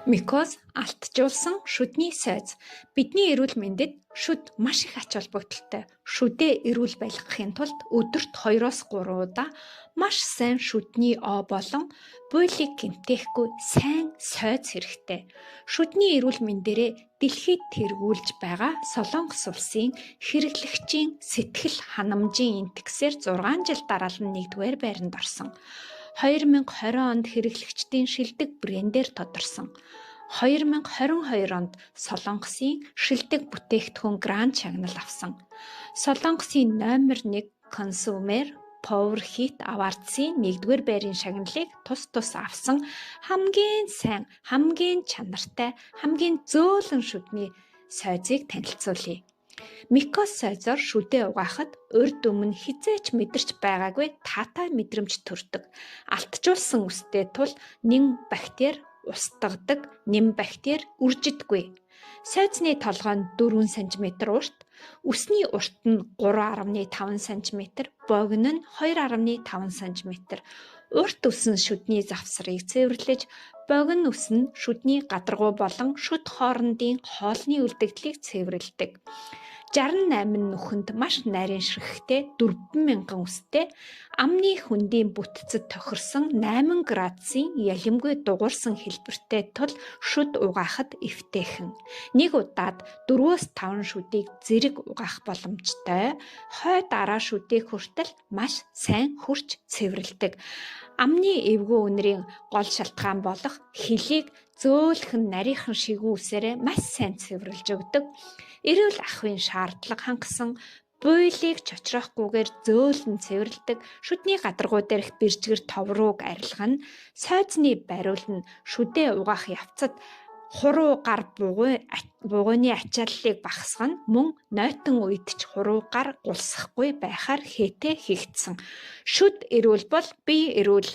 Микоз алтжуулсан шүдний сойз. Бидний эрүүл мэндэд шүд маш их ач холбогдолтой. Шүдээ эрүүл байлгахын тулд өдөрт 2-3 удаа маш сайн шүдний оо болон буйлыг гэмтээхгүй сайн сойз хэрэгтэй. Шүдний эрүүл мэндээрээ дэлхийд тэргүүлж байгаа Солонгос улсын хэрэглэгчийн сэтгэл ханамжийн индексээр 6 жил дараалан 1-р байранд орсон. 2020 онд хэрэглэгчдийн шилдэг брэндээр тодорсон. 2022 онд Солонгосын шилдэг бүтээгдэхүүн гранд шагнал авсан. Солонгосын номер 1 консумер Power Hit Awards-ийн 1-р байрын шагналыг тус авсан хамгийн сайн, хамгийн чанартай, хамгийн зөөлөн шүдний сойзыг танилцуулъя. Микоз сойзоор шүдээ угаахад урьд өмнө хизээч мэдэрч байгаагүй таатай мэдрэмж төрдөг. Алтжуулсан үстэй тул нэн бактери устгадаг, нэм бактери үржидэггүй. Сойзны толгой нь 4 см урт, үсний урт нь 3.5 см, богино нь 2.5 см. Урт үс нь шүдний завсрыг цэвэрлэж, богино үс нь шүдний гадаргуу болон шүд хоорондын хоолны үлдэгдлийг цэвэрлэдэг. 68 нүхэнд маш нарийн ширхэгтэй 4,000 үстэй амны хөндийн бүтцэд тохирсон 8 градусын ялимгүй дугуйрсан хэлбэртэй тул шүд угаахад эвтэйхэн. Нэг удаад 4-5 шүдийг зэрэг угаах боломжтой. Хой дараа шүдийг хүртэл маш сайн хүрч цэвэрлэдэг. Амны эвгүй үнэрийн гол шалтгаан болох хилийг зөөлхөн нарийнхан шигүү үсээрээ маш сайн цэвэрлж өгдөг. Эрүүл ахуйн шаардлага хангасан буйлыг чочроохгүйгээр зөөлөн цэвэрлэдэг. Шүдний гадаргуу дээрх бэржгэр товрууг арилгана. Сойзны бариул нь шүдээ угаах явцад хуруу гар бугуйны ачааллыг багасгана. Мөн нойтон үед ч хуруу гар гулсахгүй байхаар хээтэй хийгдсэн. Шүд эрүүл бол бие эрүүл.